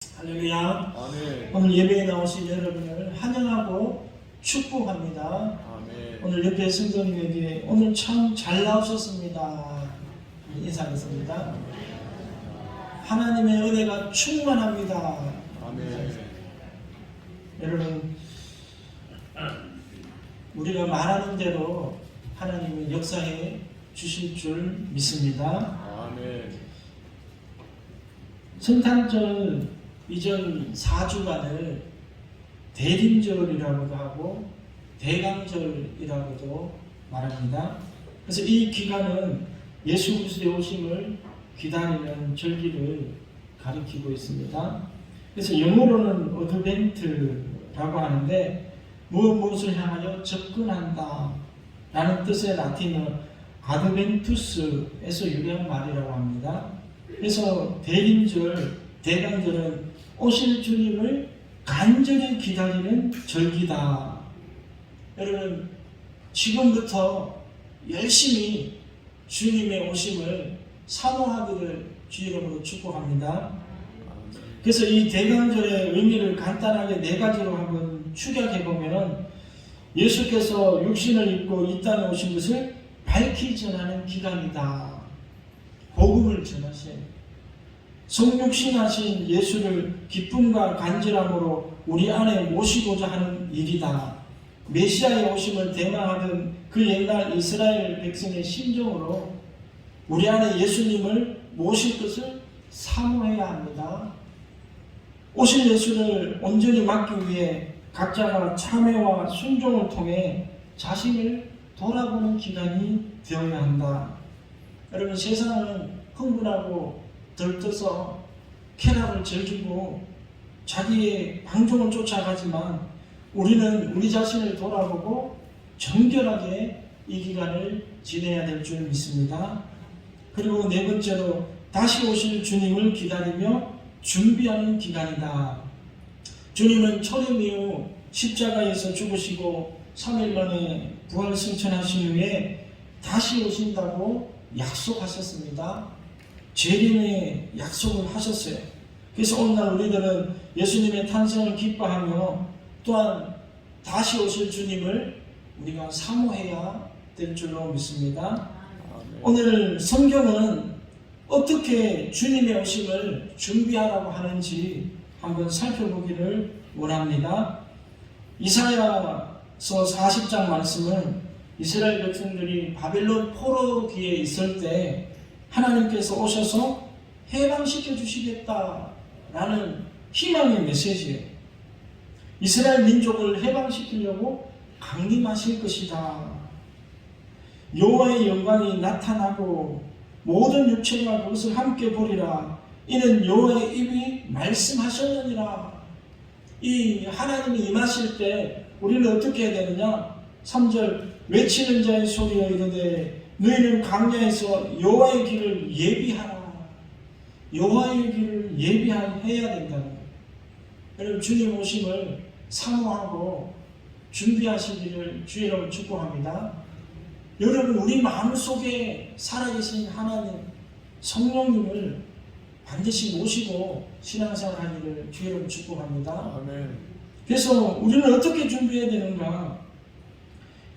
할렐루야. 아멘. 오늘 예배에 나오신 여러분을 환영하고 축복합니다. 아멘. 오늘 옆에 성도님에게 오늘 참 잘 나오셨습니다 인사하겠습니다. 하나님의 은혜가 충만합니다. 아멘. 여러분, 우리가 말하는 대로 하나님은 역사해 주실 줄 믿습니다. 아멘. 성탄절 이전 4주간을 대림절이라고도 하고 대강절이라고도 말합니다. 그래서 이 기간은 예수 그리스도의 오심을 기다리는 절기를 가리키고 있습니다. 그래서 영어로는 어드벤트라고 하는데 무엇을 향하여 접근한다 라는 뜻의 라틴어 아드벤투스에서 유래한 말이라고 합니다. 그래서 대림절, 대강절은 오실 주님을 간절히 기다리는 절기다. 여러분, 지금부터 열심히 주님의 오심을 사모하기를 주 이름으로 축복합니다. 그래서 이 대강절의 의미를 간단하게 네 가지로 한번 축약해보면 예수께서 육신을 입고 이 땅에 오신 것을 밝히 전하는 기간이다. 복음을 전하신 성육신하신 예수를 기쁨과 간절함으로 우리 안에 모시고자 하는 일이다. 메시아의 오심을 대망하던 그 옛날 이스라엘 백성의 심정으로 우리 안에 예수님을 모실 것을 사모해야 합니다. 오실 예수를 온전히 맡기 위해 각자가 참회와 순종을 통해 자신을 돌아보는 기간이 되어야 한다. 여러분, 세상은 흥분하고 들떠서 쾌락을 즐기고 자기의 방종을 쫓아가지만 우리는 우리 자신을 돌아보고 정결하게 이 기간을 지내야 될 줄 믿습니다. 그리고 네 번째로 다시 오실 주님을 기다리며 준비하는 기간이다. 주님은 초림 이후 십자가에서 죽으시고 3일 만에 부활 승천하신 후에 다시 오신다고 약속하셨습니다. 재림의 약속을 하셨어요. 그래서 오늘날 우리들은 예수님의 탄생을 기뻐하며 또한 다시 오실 주님을 우리가 사모해야 될 줄로 믿습니다. 아멘. 오늘 성경은 어떻게 주님의 오심을 준비하라고 하는지 한번 살펴보기를 원합니다. 이사야서 40장 말씀은 이스라엘 백성들이 바벨론 포로기에 있을 때 하나님께서 오셔서 해방시켜 주시겠다라는 희망의 메시지예요. 이스라엘 민족을 해방시키려고 강림하실 것이다. 여호와의 영광이 나타나고 모든 육체가 그것을 함께 보리라. 이는 여호와의 입이 말씀하셨느니라. 이 하나님이 임하실 때 우리는 어떻게 해야 되느냐? 3절 외치는 자의 소리여 이르되 너희는 광야에서 여호와의 길을 예비하라. 여호와의 길을 예비해야 된다는 거예요. 여러분, 주님 오심을 사모하고 준비하시기를 주의 이름으로 축복합니다. 여러분, 우리 마음속에 살아계신 하나님 성령님을 반드시 모시고 신앙생활 하기를 주의 이름으로 축복합니다. 아멘. 그래서 우리는 어떻게 준비해야 되는가?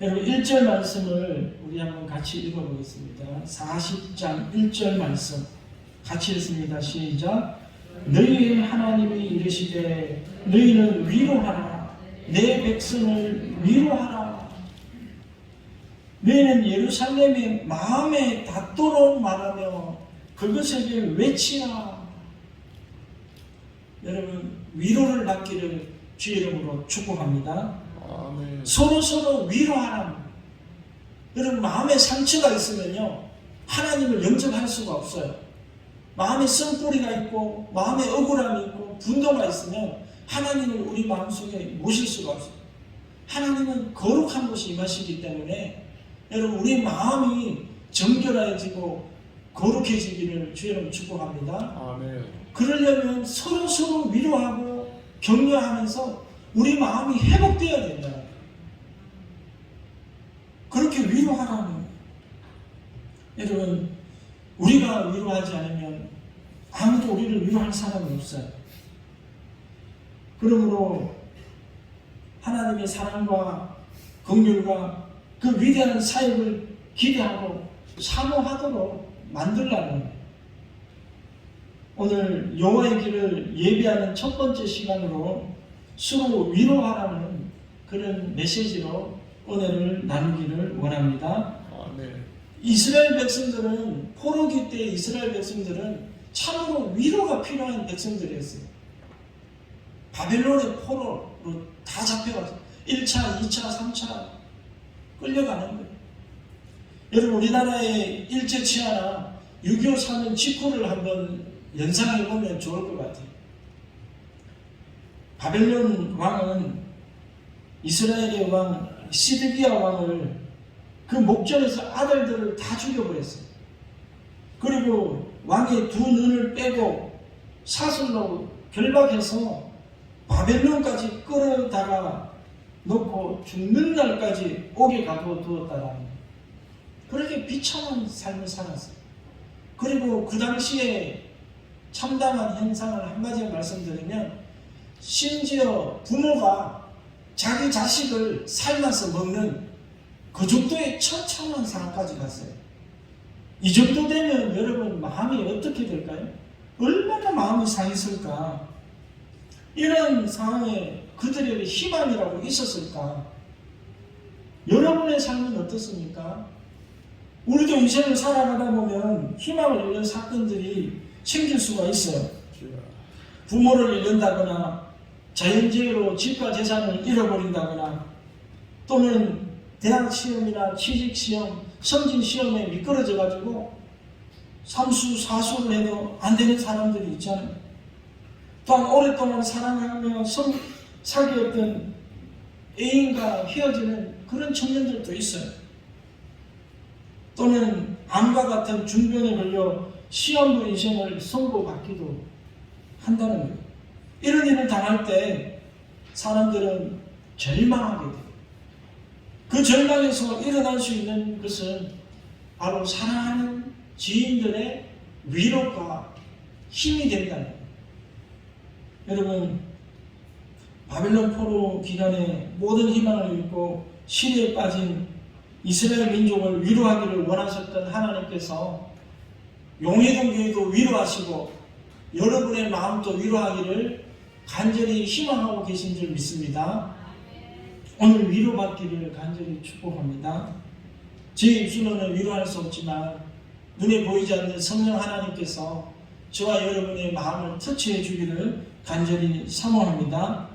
여러분, 1절 말씀을 우리 한번 같이 읽어보겠습니다. 40장 1절 말씀 같이 읽습니다. 시작. 너희의 하나님이 이르시되 너희는 위로하라. 내 백성을 위로하라. 너희는 예루살렘의 마음에 닿도록 말하며 그것에게 외치라. 여러분, 위로를 받기를 주의 이름으로 축복합니다. 아멘. 서로 위로하라. 여러분, 마음에 상처가 있으면요 하나님을 영접할 수가 없어요. 마음에 쓴뿌리가 있고 마음에 억울함이 있고 분노가 있으면 하나님을 우리 마음속에 모실 수가 없어요. 하나님은 거룩한 곳이 임하시기 때문에 여러분, 우리 마음이 정결해지고 거룩해지기를 주의 이름으로 축복합니다. 아멘. 그러려면 서로 위로하고 격려하면서 우리 마음이 회복되어야 된다. 그렇게 위로하라는 거예요. 여러분, 우리가 위로하지 않으면 아무도 우리를 위로할 사람이 없어요. 그러므로 하나님의 사랑과 긍휼과 그 위대한 사역을 기대하고 사모하도록 만들라는 오늘 여호와의 길을 예비하는 첫 번째 시간으로 서로 위로하라는 그런 메시지로 은혜를 나누기를 원합니다. 이스라엘 백성들은 포로기 때 이스라엘 백성들은 참으로 위로가 필요한 백성들이었어요. 바벨론의 포로로 다 잡혀가서 1차, 2차, 3차 끌려가는 거예요. 여러분 우리나라의 일제치하나 6.25 사는 직후를 한번 연상해보면 좋을 것 같아요. 바벨론 왕은 이스라엘의 왕 시드기야 왕을 그 목전에서 아들들을 다 죽여버렸어요. 그리고 왕의 두 눈을 빼고 사슬로 결박해서 바벨론까지 끌어다가 놓고 죽는 날까지 옥에 가둬두었다라는 그렇게 비참한 삶을 살았어요. 그리고 그 당시에 참담한 현상을 한마디로 말씀드리면 심지어 부모가 자기 자식을 삶아서 먹는 그 정도의 처참한 상황까지 갔어요. 이 정도 되면 여러분 마음이 어떻게 될까요? 얼마나 마음이 상했을까? 이런 상황에 그들에게 희망이라고 있었을까? 여러분의 삶은 어떻습니까? 우리도 인생을 살아가다 보면 희망을 잃는 사건들이 생길 수가 있어요. 부모를 잃는다거나 자연재해로 집과 재산을 잃어버린다거나 또는 대학 시험이나 취직 시험, 성진 시험에 미끄러져 가지고 삼수, 사수를 해도 안 되는 사람들이 있잖아요. 또한 오랫동안 사랑하며 사귀었던 애인과 헤어지는 그런 청년들도 있어요. 또는 암과 같은 중병에 걸려 시한부 인생을 선고받기도 한다는 거예요. 이런 일을 당할 때 사람들은 절망하게 돼요. 그 절망에서 일어날 수 있는 것은 바로 사랑하는 지인들의 위로가 힘이 된다는 거예요. 여러분 바벨론 포로 기간에 모든 희망을 잃고 시리에 빠진 이스라엘 민족을 위로하기를 원하셨던 하나님께서 용해동 교회도 위로하시고 여러분의 마음도 위로하기를 간절히 희망하고 계신 줄 믿습니다. 오늘 위로받기를 간절히 축복합니다. 제 입술로는 위로할 수 없지만 눈에 보이지 않는 성령 하나님께서 저와 여러분의 마음을 터치해 주기를 간절히 사모합니다.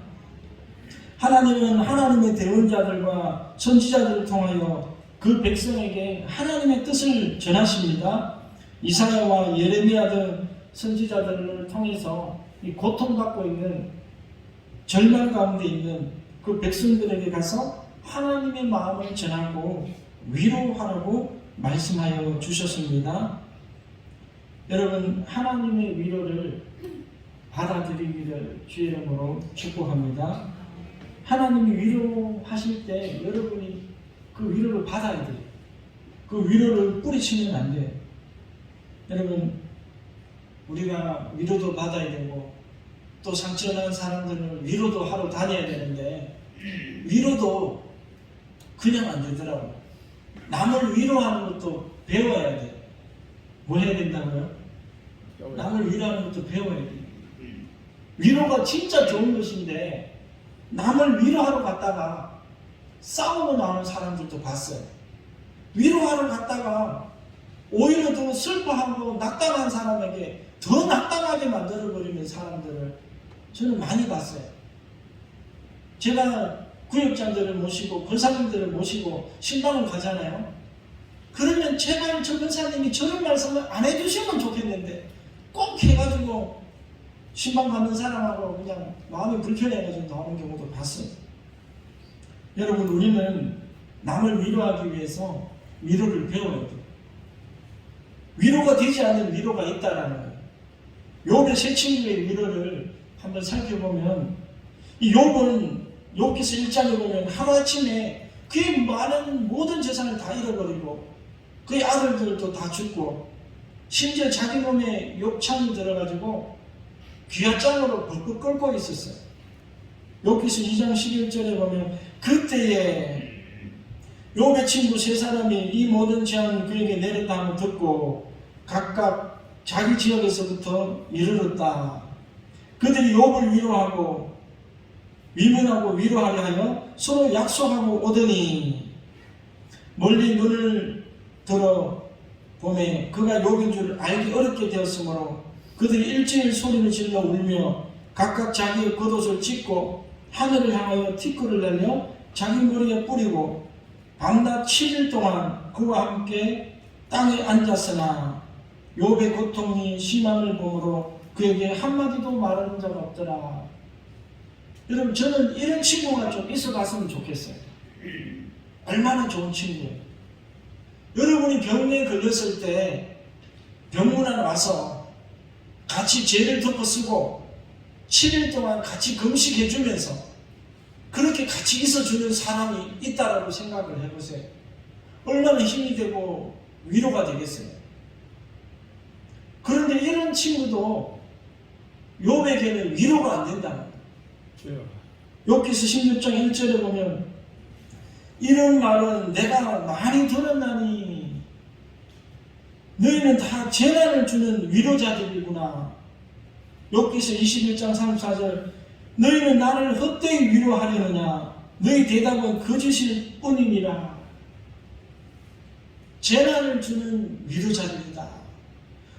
하나님은 하나님의 대언자들과 선지자들을 통하여 그 백성에게 하나님의 뜻을 전하십니다. 이사야와 예레미야 등 선지자들을 통해서 이 고통받고 있는 절망 가운데 있는 그 백성들에게 가서 하나님의 마음을 전하고 위로하라고 말씀하여 주셨습니다. 여러분 하나님의 위로를 받아들이기를 주의 이름으로 축복합니다. 하나님이 위로하실 때 여러분이 그 위로를 받아야 돼요. 그 위로를 뿌리치면 안 돼요. 여러분 우리가 위로도 받아야 되고 또 상처난 사람들은 위로도 하러 다녀야 되는데 위로도 그냥 안 되더라고요. 남을 위로하는 것도 배워야 돼요. 뭐 해야 된다고요? 남을 위로하는 것도 배워야 돼요. 위로가 진짜 좋은 것인데 남을 위로하러 갔다가 싸우고 나오는 사람들도 봤어요. 위로하러 갔다가 오히려 더 슬퍼하고 낙담한 사람에게 더 낙담하게 만들어버리는 사람들을 저는 많이 봤어요. 제가 구역장들을 모시고 권사님들을 모시고 신방을 가잖아요. 그러면 제발 저 권사님이 저런 말씀을 안 해주시면 좋겠는데 꼭 해가지고 신방 받는 사람하고 그냥 마음이 불편해가지고 나오는 경우도 봤어요. 여러분 우리는 남을 위로하기 위해서 위로를 배워야 돼요. 위로가 되지 않는 위로가 있다라는 거예요. 욥의 세 친구의 위로를 한번 살펴보면 이 욥은 욥기서 1장에 보면 하루아침에 그의 많은 모든 재산을 다 잃어버리고 그의 아들들도 다 죽고 심지어 자기 몸에 욕창이 들어가지고 귀화장으로 벌컥 끓고 있었어요. 욥기서 2장 11절에 보면 그때에 욥의 친구 세 사람이 이 모든 재앙이 그에게 내렸다 함을 듣고 각각 자기 지역에서부터 이르렀다. 그들이 욥을 위로하고 위문하고 위로하려 하여 서로 약속하고 오더니 멀리 눈을 들어 보매 그가 욥인 줄 알기 어렵게 되었으므로 그들이 일제히 소리를 질러 울며 각각 자기의 겉옷을 찢고 하늘을 향하여 티끌을 내며 자기 머리에 뿌리고 밤낮 7일 동안 그와 함께 땅에 앉았으나 욥의 고통이 심함을 보므로 그에게 한마디도 말하는 자가 없더라. 여러분, 저는 이런 친구가 좀 있어갔으면 좋겠어요. 얼마나 좋은 친구예요. 여러분이 병에 걸렸을 때 병문안 와서 같이 죄를 덮어 쓰고 7일 동안 같이 금식해 주면서 그렇게 같이 있어주는 사람이 있다라고 생각을 해보세요. 얼마나 힘이 되고 위로가 되겠어요. 그런데 이런 친구도 욥에게는 위로가 안 된다는 거예요. 욥기서 16장 1절에 보면 이런 말은 내가 많이 들었나니 너희는 다 재난을 주는 위로자들이구나. 욥기서 21장 34절 너희는 나를 헛되이 위로하려느냐 너희 대답은 거짓일 뿐이니라. 재난을 주는 위로자들이다.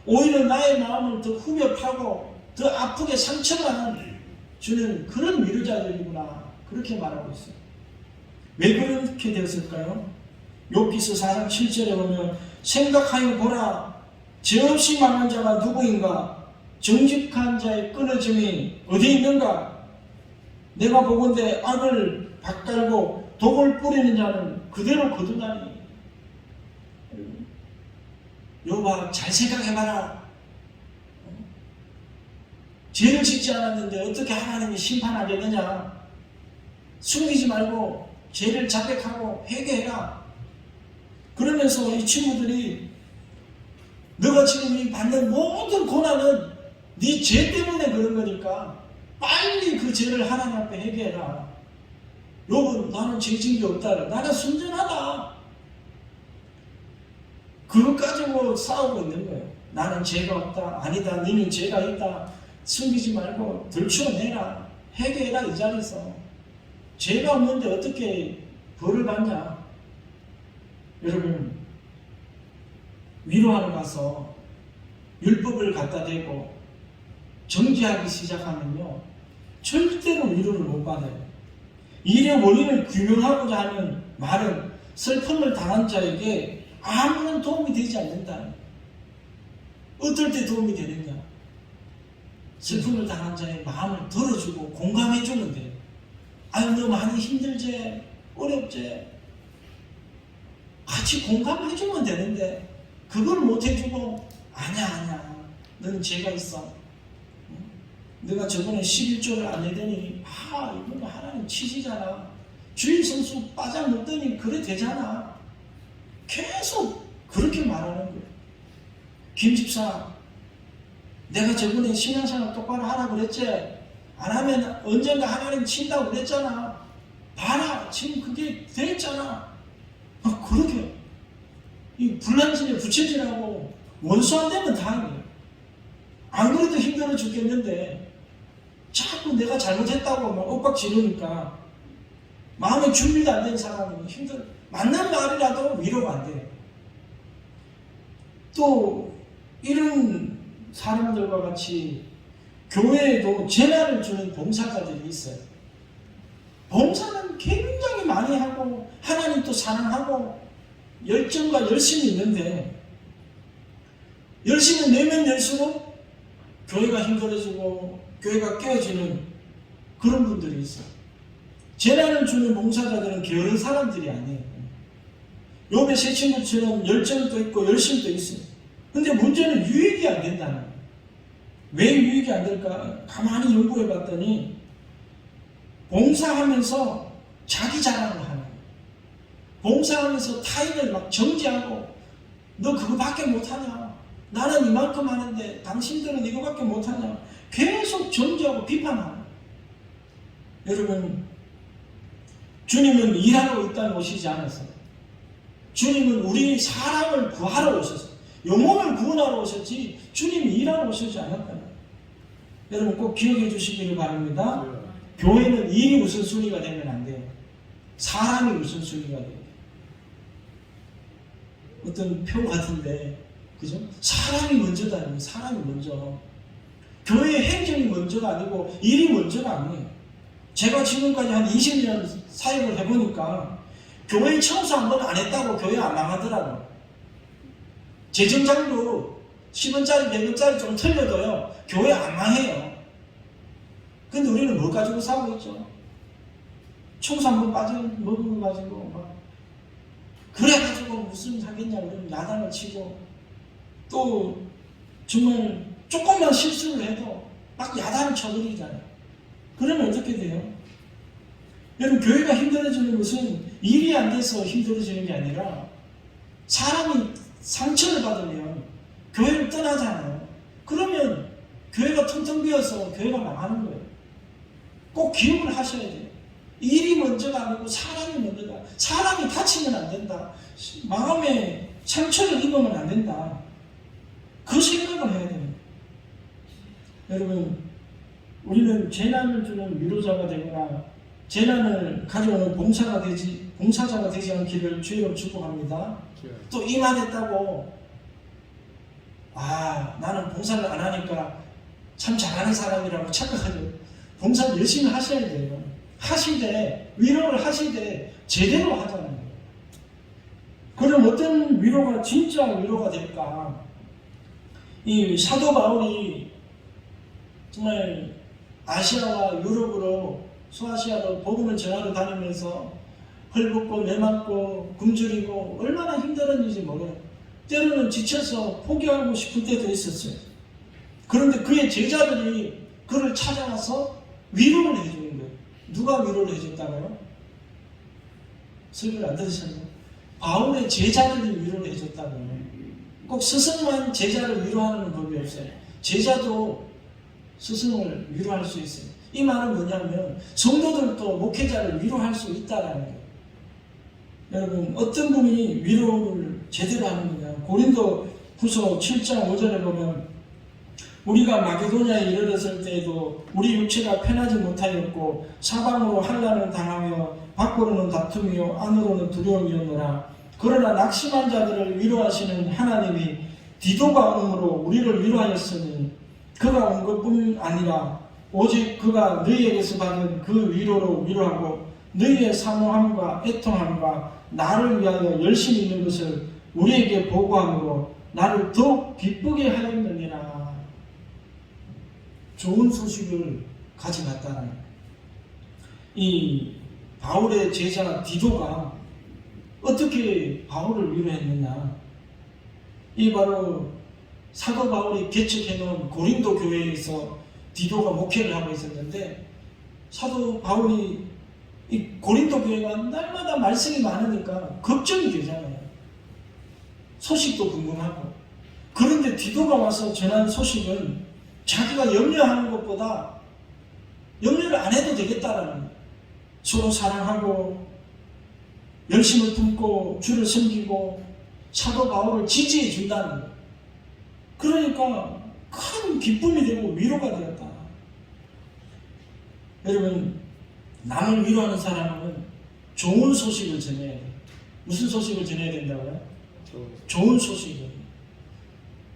오히려 나의 마음을 더 후벼 파고 더 아프게 상처만 주는 그런 위로자들이구나. 그렇게 말하고 있어요. 왜 그렇게 되었을까요? 욥기서 4장 7절에 보면 생각하여 보라 죄 없이 망한 자가 누구인가 정직한 자의 끊어짐이 어디 있는가 내가 보건대 악을 밭갈고 독을 뿌리는 자는 그대로 거두나니. 욥아 잘 생각해봐라. 죄를 짓지 않았는데 어떻게 하나님이 심판하겠느냐. 숨기지 말고 죄를 자백하고 회개해라. 그러면서 이 친구들이 너가 지금 이 받는 모든 고난은 네 죄 때문에 그런 거니까 빨리 그 죄를 하나님 앞에 회개해라. 욥은 나는 죄 지은 게 없다. 나는 순전하다. 그것 가지고 싸우고 있는 거예요. 나는 죄가 없다. 아니다. 너는 죄가 있다. 숨기지 말고 들추어내라. 회개해라. 이 자리에서. 죄가 없는데 어떻게 벌을 받냐. 여러분 위로하러 가서 율법을 갖다 대고 정죄하기 시작하면요 절대로 위로를 못 받아요. 일의 원인을 규명하고자 하는 말은 슬픔을 당한 자에게 아무런 도움이 되지 않는다. 어떨 때 도움이 되느냐. 슬픔을 당한 자의 마음을 들어주고 공감해주면 돼요. 아유 너 많이 힘들지 어렵지 같이 공감해주면 되는데 그걸 못해주고 아니야 너는 죄가 있어. 내가 저번에 11조를 안 내더니 이번에 하나님 치시잖아. 주일 성수 빠져먹더니 그래 되잖아. 계속 그렇게 말하는 거예요. 김 집사 내가 저번에 신앙생활 똑바로 하라 그랬지? 안 하면 언젠가 하나님 친다고 그랬잖아. 봐라 지금 그게 됐잖아. 그렇게 이 불난진에 부채질하고 원수 안 되면 다행이에요. 안 그래도 힘들어 죽겠는데 자꾸 내가 잘못했다고 막 윽박 지르니까 마음에 준비도 안 된 사람은 힘들어. 맞는 말이라도 위로가 안 돼요. 또 이런 사람들과 같이 교회에도 재난을 주는 봉사자들이 있어요. 봉사는 굉장히 많이 하고 하나님 또 사랑하고 열정과 열심이 있는데 열심히 내면 낼수록 교회가 힘들어지고 교회가 깨어지는 그런 분들이 있어요. 재난을 주는 봉사자들은 게으른 사람들이 아니에요. 욥의 세 친구처럼 열정도 있고 열심도 있어요. 근데 문제는 유익이 안 된다는 거예요. 왜 유익이 안 될까? 가만히 연구해 봤더니 봉사하면서 자기 자랑을 하는 거예요. 봉사하면서 타인을 막 정죄하고 너 그거밖에 못하냐? 나는 이만큼 하는데 당신들은 이거밖에 못하냐? 계속 정죄하고 비판하는 거예요. 여러분, 주님은 일하러 이 땅에 오시지 않았어요. 주님은 우리 사람을 구하러 오셨어요. 영혼을 구원하러 오셨지 주님이 일하러 오시지 않았다는 거예요. 여러분 꼭 기억해 주시기를 바랍니다. 교회는 일이 우선순위가 되면 안 돼요. 사람이 우선순위가 돼요. 어떤 표 같은데, 그죠? 사람이 먼저다. 사람이 먼저. 교회의 행정이 먼저가 아니고 일이 먼저가 아니에요. 제가 지금까지 한 20년 사역을 해보니까 교회 청소 한 번 안 했다고 교회 안 망하더라고요. 재정장도 10원짜리, 100원짜리 좀 틀려도요, 교회 안 망해요. 근데 우리는 뭐 가지고 살고 있죠? 청소 한 번 빠진, 먹은 거 가지고, 막. 그래가지고 무슨 하겠냐, 그러면 야단을 치고, 또, 정말 조금만 실수를 해도 막 야단을 쳐버리잖아요. 그러면 어떻게 돼요? 여러분, 교회가 힘들어지는 것은 일이 안 돼서 힘들어지는 게 아니라 사람이 상처를 받으면 교회를 떠나잖아요. 그러면 교회가 텅텅 비어서 교회가 망하는 거예요. 꼭 기억을 하셔야 돼요. 일이 먼저가 아니고 사람이 먼저다. 사람이 다치면 안 된다. 마음에 상처를 입으면 안 된다. 그 생각을 해야 됩니다. 여러분, 우리는 재난을 주는 위로자가 되거나 재난을 가져오는 봉사자가 되지 않기를 주의로 축복합니다. 또 이만했다고 나는 봉사를 안 하니까 참 잘하는 사람이라고 착각하죠. 봉사를 열심히 하셔야 돼요. 하시되, 위로를 하시되 제대로 하자는 거예요. 그럼 어떤 위로가 진짜 위로가 될까? 이 사도 바울이 정말 아시아와 유럽으로, 소아시아로 복음을 전하러 다니면서 헐벗고 매맞고 굶주리고 얼마나 힘들었는지 몰라요. 때로는 지쳐서 포기하고 싶을 때도 있었어요. 그런데 그의 제자들이 그를 찾아와서 위로를 해주는 거예요. 누가 위로를 해줬다고요? 설교를 안 들으셨나요? 바울의 제자들이 위로를 해줬다고요. 꼭 스승만 제자를 위로하는 법이 없어요. 제자도 스승을 위로할 수 있어요. 이 말은 뭐냐면 성도들도 목회자를 위로할 수 있다라는 거예요. 여러분, 어떤 분이 위로를 제대로 하는 거냐? 고린도 후서 7장 5절에 보면 우리가 마게도냐에 이르렀을 때에도 우리 육체가 편하지 못하였고 사방으로 환난을 당하며 밖으로는 다툼이요 안으로는 두려움이었노라. 그러나 낙심한 자들을 위로하시는 하나님이 디도가 오므로 우리를 위로하였으니 그가 온 것뿐 아니라 오직 그가 너희에게서 받은 그 위로로 위로하고 너희의 사모함과 애통함과 나를 위하여 열심히 있는 것을 우리에게 보고함으로 나를 더욱 기쁘게 하였느니라. 좋은 소식을 가져갔다는 이 바울의 제자 디도가 어떻게 바울을 위로했느냐? 이 바로 사도 바울이 개척해놓은 고린도 교회에서 디도가 목회를 하고 있었는데, 사도 바울이 이 고린도 교회가 날마다 말씀이 많으니까 걱정이 되잖아요. 소식도 궁금하고. 그런데 디도가 와서 전한 소식은 자기가 염려하는 것보다 염려를 안 해도 되겠다라는 거예요. 서로 사랑하고 열심을 품고 주를 섬기고 사도 바울을 지지해 준다는 거예요. 그러니까 큰 기쁨이 되고 위로가 되었다. 여러분, 남을 위로하는 사람은 좋은 소식을 전해야 돼요. 무슨 소식을 전해야 된다고요? 좋은 소식을.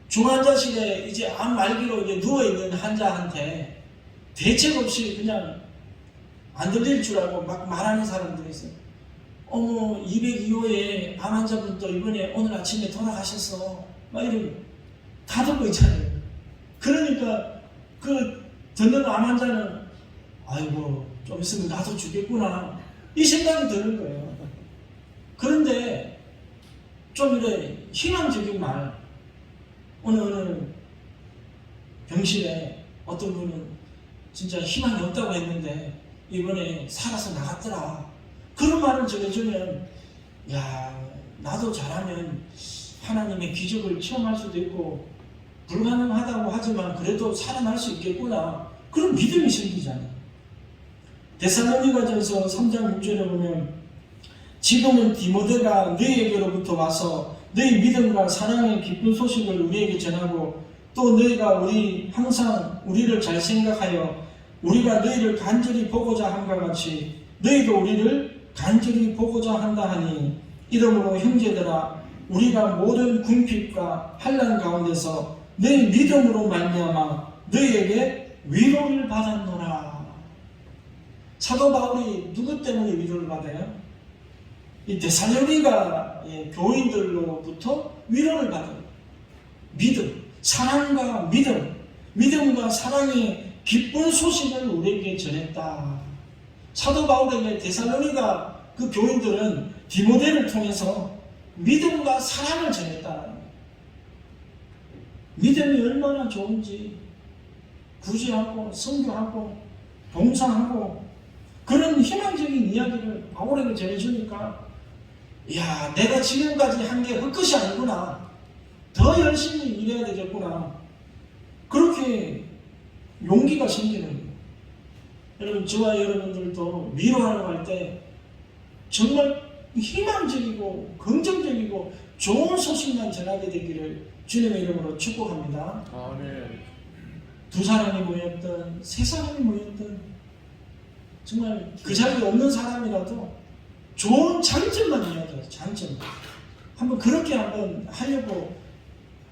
중환자실에 이제 암 말기로 이제 누워있는 환자한테 대책 없이 그냥 안 들릴 줄 알고 막 말하는 사람들이 있어요. 어머, 202호에 암 환자분도 이번에 오늘 아침에 돌아가셨어. 막 이러고 다 듣고 있잖아요. 그러니까 그 듣는 암 환자는 아이고, 좀 있으면 나도 죽겠구나, 이 생각이 드는 거예요. 그런데 좀 이래 희망적인 말, 어느 병실에 어떤 분은 진짜 희망이 없다고 했는데 이번에 살아서 나갔더라, 그런 말을 전해주면 야, 나도 잘하면 하나님의 기적을 체험할 수도 있고 불가능하다고 하지만 그래도 살아날 수 있겠구나, 그런 믿음이 생기잖아요. 데살로니가전서 3장 6절에 보면 지금은 디모데가 너희에게로부터 와서 너희 믿음과 사랑의 기쁜 소식을 우리에게 전하고 또 너희가 항상 우리를 잘 생각하여 우리가 너희를 간절히 보고자 함과 같이 너희도 우리를 간절히 보고자 한다 하니 이러므로 형제들아 우리가 모든 궁핍과 환난 가운데서 너희 믿음으로 말미암아 너희에게 위로를 받았노라. 사도 바울이 누구 때문에 위로를 받아요? 이 데살로니가 교인들로부터 위로를 받아요. 믿음, 사랑과 믿음과 사랑의 기쁜 소식을 우리에게 전했다. 사도 바울에게 데살로니가 그 교인들은 디모데를 통해서 믿음과 사랑을 전했다. 믿음이 얼마나 좋은지 구제하고 선교하고 봉사하고 그런 희망적인 이야기를 바울에게 전해주니까 야, 내가 지금까지 한 게 헛것이 아니구나. 더 열심히 일해야 되겠구나. 그렇게 용기가 생기는 거예요. 여러분, 저와 여러분들도 위로하려고 할 때 정말 희망적이고 긍정적이고 좋은 소식만 전하게 되기를 주님의 이름으로 축복합니다. 아멘. 두 사람이 모였던, 세 사람이 모였던, 정말 그 자리에 없는 사람이라도 좋은 장점만 이야기해요. 장점. 한번 그렇게 한번 하려고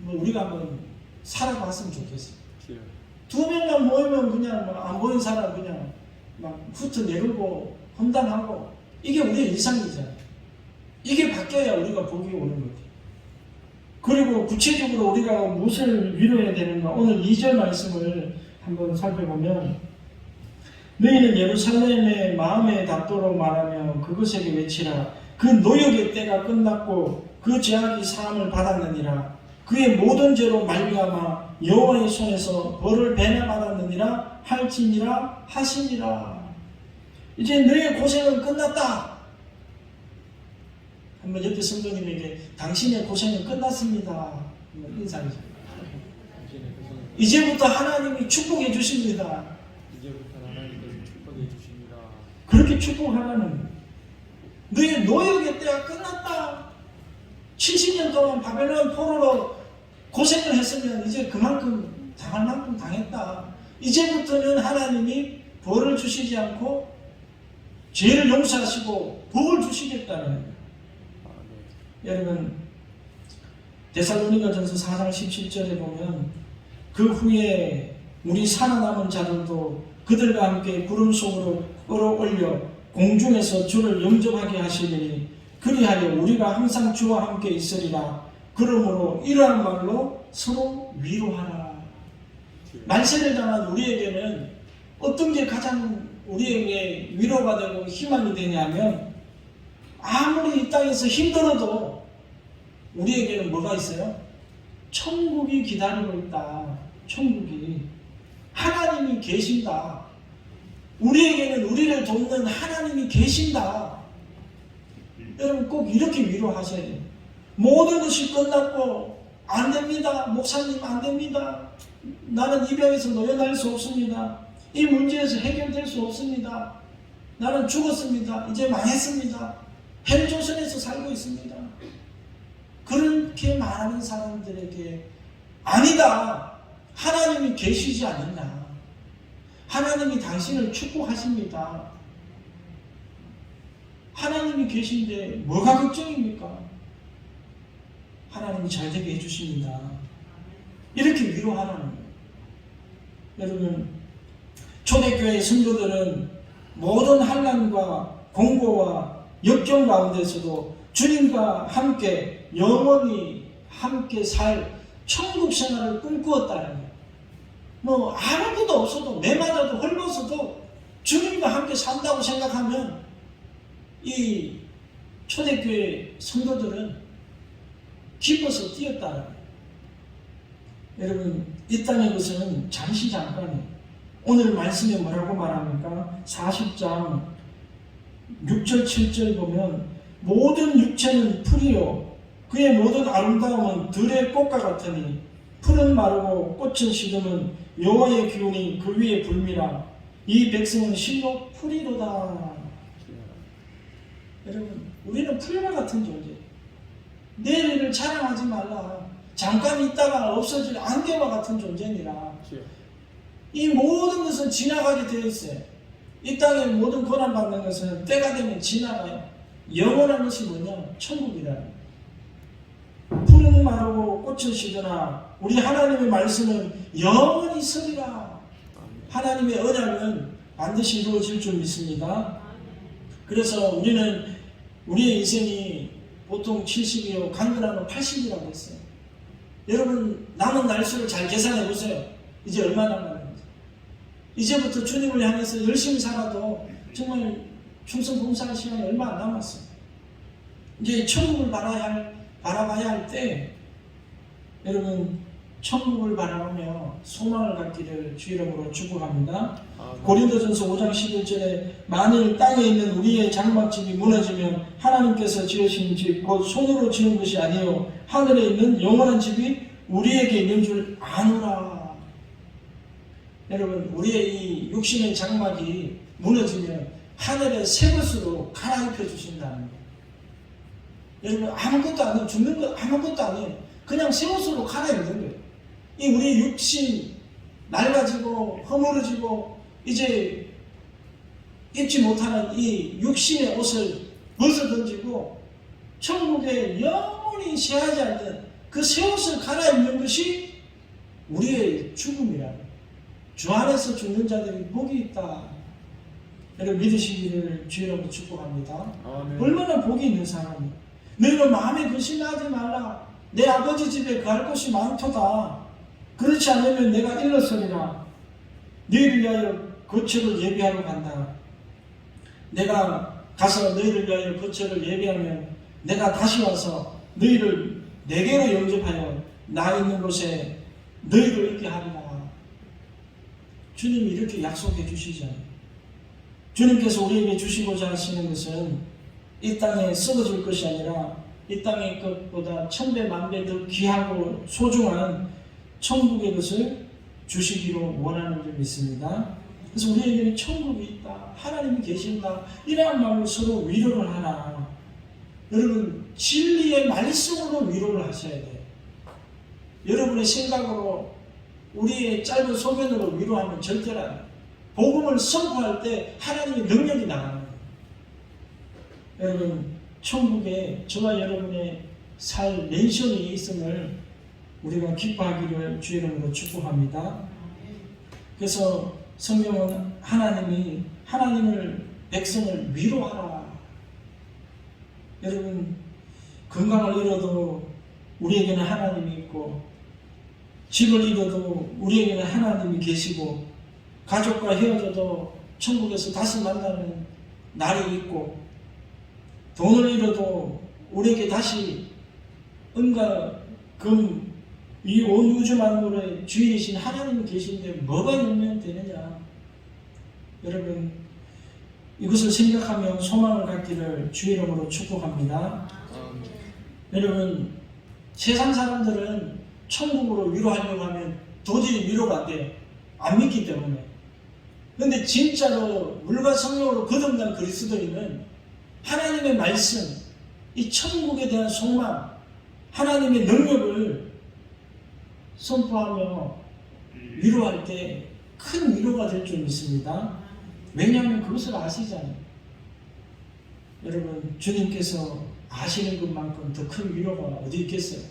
우리가 한번 살아봤으면 좋겠어요. 두 명만 모이면 그냥 안 모인 사람 그냥 막 훑어내고 험담하고 이게 우리의 일상이잖아요. 이게 바뀌어야 우리가 복이 오는 거죠. 그리고 구체적으로 우리가 무엇을 위로해야 되는가 오늘 2절 말씀을 한번 살펴보면 너희는 예루살렘의 마음에 닿도록 말하며 그것에게 외치라. 그 노역의 때가 끝났고 그 죄악이 사함을 받았느니라. 그의 모든 죄로 말미암아 여호와의 손에서 벌을 배나 받았느니라 할지니라 하시니라. 이제 너의 고생은 끝났다. 한번 옆에 성도님에게 당신의 고생은 끝났습니다. 인사해주세요. 이제부터 하나님이 축복해 주십니다. 그렇게 축복하라는 너의 노역의 때가 끝났다. 70년 동안 바벨론 포로로 고생을 했으면 이제 그만큼 당할 만큼 당했다. 이제부터는 하나님이 벌을 주시지 않고 죄를 용서하시고 복을 주시겠다는 거예요. 여러분, 데살로니가전서 4장 17절에 보면 그 후에 우리 살아남은 자들도 그들과 함께 구름 속으로 끌어올려 공중에서 주를 영접하게 하시리니 그리하여 우리가 항상 주와 함께 있으리라. 그러므로 이러한 말로 서로 위로하라. 만세를 당한 우리에게는 어떤 게 가장 우리에게 위로가 되고 희망이 되냐면 아무리 이 땅에서 힘들어도 우리에게는 뭐가 있어요? 천국이 기다리고 있다. 천국이. 하나님이 계신다. 우리에게는 우리를 돕는 하나님이 계신다. 여러분 꼭 이렇게 위로하셔야 돼요. 모든 것이 끝났고 안 됩니다. 목사님 안 됩니다. 나는 이 병에서 놓여날 수 없습니다. 이 문제에서 해결될 수 없습니다. 나는 죽었습니다. 이제 망했습니다. 헬조선에서 살고 있습니다. 그렇게 말하는 사람들에게 아니다. 하나님이 계시지 않느냐. 하나님이 당신을 축복하십니다. 하나님이 계신데 뭐가 걱정입니까? 하나님이 잘 되게 해주십니다. 이렇게 위로하라는 거예요. 여러분, 초대교회 성도들은 모든 환난과 공고와 역경 가운데서도 주님과 함께 영원히 함께 살 천국 생활을 꿈꾸었다는 거예요. 뭐 아무것도 없어도 매 맞아도 헐벗어도 주님과 함께 산다고 생각하면 이 초대교회 성도들은 기뻐서 뛰었다는 거예요. 여러분, 이 땅의 것은 잠시 잠깐이에요. 오늘 말씀에 뭐라고 말합니까? 40장 6절 7절 보면 모든 육체는 풀이요 그의 모든 아름다움은 들의 꽃과 같으니 풀은 마르고 꽃은 시드면 여호와의 기운이 그 위에 불미라. 이 백성은 실로 풀이로다. 여러분, 우리는 풀과 같은 존재. 내일을 자랑하지 말라. 잠깐 있다가 없어질 안개와 같은 존재니라. 이 모든 것은 지나가게 되어 있어요. 이 땅의 모든 고난받는 것은 때가 되면 지나가요. 영원한 것이 뭐냐? 천국이라. 푸른 마르고 꽃은 시드나 우리 하나님의 말씀은 영원히 서리라. 하나님의 언약은 반드시 이루어질 줄 믿습니다. 그래서 우리는 우리의 인생이 보통 70이요 강건하면 80이라고 했어요. 여러분 남은 날수를 잘 계산해 보세요. 이제 얼마나 남았는지. 이제부터 주님을 향해서 열심히 살아도 정말 충성 봉사할 시간이 얼마 안 남았어요. 이제 천국을 바라봐야 할 때 여러분 천국을 바라보며 소망을 갖기를 주 이름으로 축복합니다. 고린도전서 5장 11절에 만일 땅에 있는 우리의 장막집이 무너지면 하나님께서 지으신 집 곧 손으로 지은 것이 아니요 하늘에 있는 영원한 집이 우리에게 있는 줄 아노라. 여러분 우리의 이 육신의 장막이 무너지면 하늘의 새 것으로 갈아입혀 주신다는 거예요. 여러분 아무것도 안 해요. 죽는 거 아무것도 안 해요. 그냥 새 옷으로 갈아입는 거예요. 이 우리 육신 낡아지고 허물어지고 이제 입지 못하는 이 육신의 옷을 벗어 던지고 천국에 영원히 새하지 않는 그 새 옷을 갈아입는 것이 우리의 죽음이라. 주 안에서 죽는 자들이 복이 있다. 여러분 믿으시기를 주여로 축복합니다. 얼마나 복이 있는 사람이에요. 너희는 마음에 근심하지 말라. 내 아버지 집에 갈 곳이 많도다. 그렇지 않으면 내가 일렀으리라. 너희를 위하여 거처를 예비하러 간다. 내가 가서 너희를 위하여 거처를 예비하면 내가 다시 와서 너희를 내게로 영접하여 나 있는 곳에 너희를 있게 하리라. 주님이 이렇게 약속해 주시잖아요. 주님께서 우리에게 주시고자 하시는 것은 이 땅에 썩어질 것이 아니라 이 땅의 것보다 천배 만배 더 귀하고 소중한 천국의 것을 주시기로 원하는 줄 믿습니다. 그래서 우리에게는 천국이 있다. 하나님이 계신다. 이러한 말로 서로 위로를 하나. 여러분 진리의 말씀으로 위로를 하셔야 돼요. 여러분의 생각으로 우리의 짧은 소견으로 위로하면 절대로 안 돼요. 복음을 선포할 때 하나님의 능력이 나가는 거예요. 여러분 천국에 저와 여러분의 살 멘션이 있음을 우리가 기뻐하기를 주의 이름으로 축복합니다. 그래서 성경은 하나님이 하나님을 백성을 위로하라. 여러분 건강을 잃어도 우리에게는 하나님이 있고 집을 잃어도 우리에게는 하나님이 계시고 가족과 헤어져도 천국에서 다시 만나는 날이 있고 돈을 잃어도 우리에게 다시 은과 금 이 온 우주 만물의 주인이신 하나님이 계신데 뭐가 연면되느냐. 여러분 이것을 생각하며 소망을 갖기를 주의 이름으로 축복합니다. 여러분 세상 사람들은 천국으로 위로하려고 하면 도저히 위로가 안 돼요. 안 믿기 때문에. 그런데 진짜로 물과 성령으로 거듭난 그리스도인은 하나님의 말씀, 이 천국에 대한 소망, 하나님의 능력을 선포하며 위로할 때 큰 위로가 될 줄 믿습니다. 왜냐하면 그것을 아시잖아요. 여러분 주님께서 아시는 것만큼 더 큰 위로가 어디 있겠어요.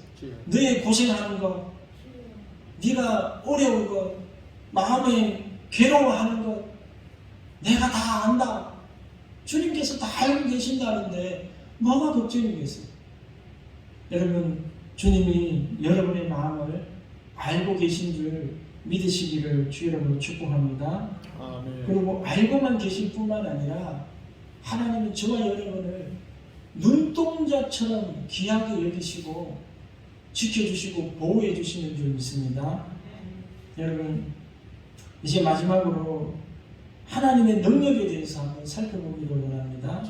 너의 고생하는 것, 네가 어려운 것, 마음에 괴로워하는 것 내가 다 안다. 주님께서 다 알고 계신다는데 뭐가 걱정이겠어요. 여러분 주님이 여러분의 마음을 알고 계신 줄 믿으시기를 주 이름으로 축복합니다. 아멘. 그리고 알고만 계실 뿐만 아니라 하나님은 저와 여러분을 눈동자처럼 귀하게 여기시고 지켜주시고 보호해 주시는 줄 믿습니다. 여러분 이제 마지막으로 하나님의 능력에 대해서 한번 살펴보기를 원합니다.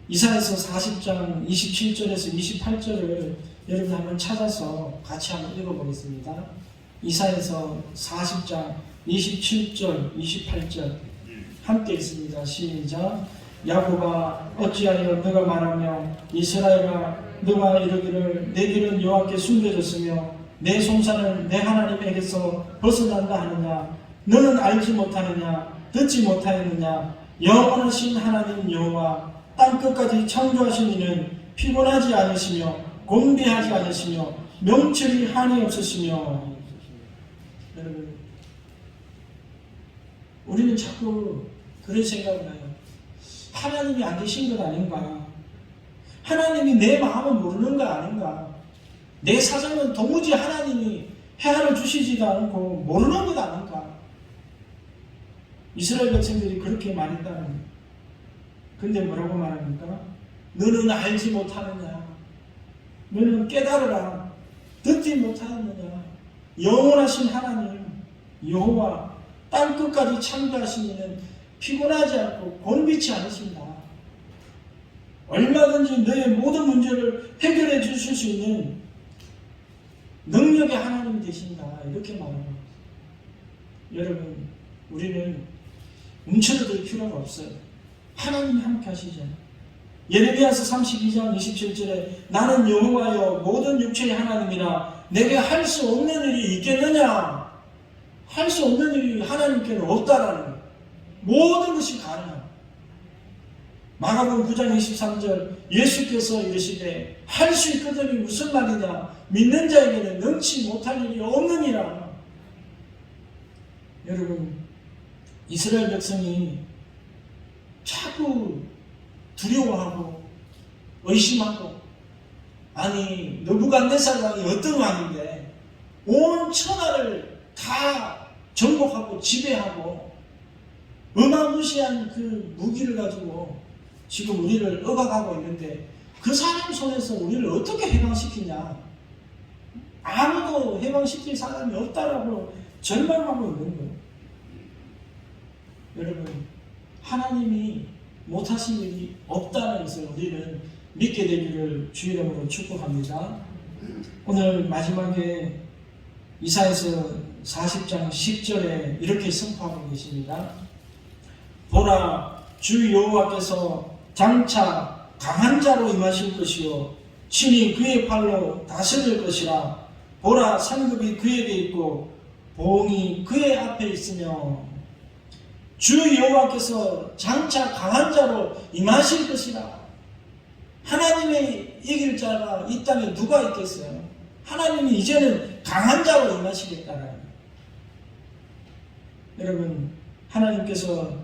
이사야서 40장 27절에서 28절을 여러분 한번 찾아서 같이 한번 읽어보겠습니다. 이사야서 40장 27절, 28절 함께 있습니다. 시작. 야곱아 어찌하여 너가 말하며 이스라엘아 너가 이르기를 내 길은 여호와께 숨겨졌으며 내 송사는 내 하나님에게서 벗어난다 하느냐. 너는 알지 못하느냐 듣지 못하였느냐. 영원하신 하나님 여호와 땅끝까지 창조하신 이는 피곤하지 않으시며 곤비하지 않으시며 명철이 한이 없으시며. 여러분, 우리는 자꾸 그런 생각을 해요. 하나님이 안 계신 것 아닌가? 하나님이 내 마음을 모르는 거 아닌가? 내 사정은 도무지 하나님이 헤아려 주시지도 않고 모르는 것 아닌가? 이스라엘 백성들이 그렇게 말했다는 거예요. 근데 뭐라고 말합니까? 너는 알지 못하느냐? 너는 깨달으라. 듣지 못하느냐? 영원하신 하나님 여호와 땅끝까지 창조하신 이는 피곤하지 않고 곤비치 않으신다. 얼마든지 너의 모든 문제를 해결해 주실 수 있는 능력의 하나님이 되신다. 이렇게 말합니다. 여러분, 우리는 움츠러들 필요가 없어요. 하나님이 함께 하시죠. 예레미야서 32장 27절에 나는 여호와여 모든 육체의 하나님이라 내게 할 수 없는 일이 있겠느냐? 할 수 없는 일이 하나님께는 없다라는 거예요. 모든 것이 가능합니다. 마가복음 9장 23절 예수께서 이르시되 할 수 있거든이 무슨 말이냐? 믿는 자에게는 능치 못할 일이 없느니라. 여러분, 이스라엘 백성이 자꾸 두려워하고 의심하고, 아니 느부갓네살 왕이 어떤 왕인데 온 천하를 다 정복하고 지배하고 어마무시한 그 무기를 가지고 지금 우리를 억압하고 있는데 그 사람 손에서 우리를 어떻게 해방시키냐? 아무도 해방시킬 사람이 없다라고 절망하고 있는 거예요. 여러분, 하나님이 못하신 일이 없다는 것을 우리는 믿게 되기를 주의 이름으로 축복합니다. 오늘 마지막에 이사야서 40장 10절에 이렇게 선포하고 계십니다. 보라, 주 여호와께서 장차 강한 자로 임하실 것이요 친히 그의 팔로 다스릴 것이라. 보라, 상급이 그에게 있고 보응이 그의 앞에 있으며. 주 여호와께서 장차 강한 자로 임하실 것이라. 하나님의 이길 자가 이 땅에 누가 있겠어요? 하나님이 이제는 강한 자로 임하시겠다는. 여러분, 하나님께서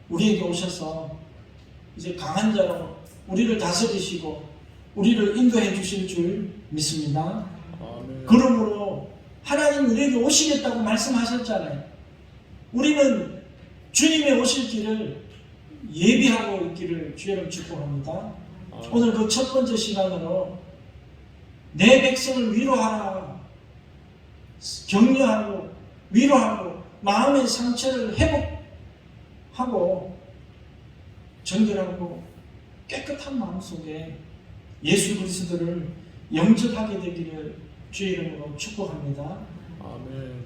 우리에게 오셔서 이제 강한 자로 우리를 다스리시고 우리를 인도해 주실 줄 믿습니다. 아멘. 그러므로 하나님 우리에게 오시겠다고 말씀하셨잖아요. 우리는 주님의 오실 길을 예비하고 있기를 주여를 축복합니다. 오늘 그 첫 번째 시간으로 내 백성을 위로하라, 격려하고 위로하고 마음의 상처를 회복하고 정결하고 깨끗한 마음 속에 예수 그리스도를 영접하게 되기를 주의 이름으로 축복합니다. 아멘.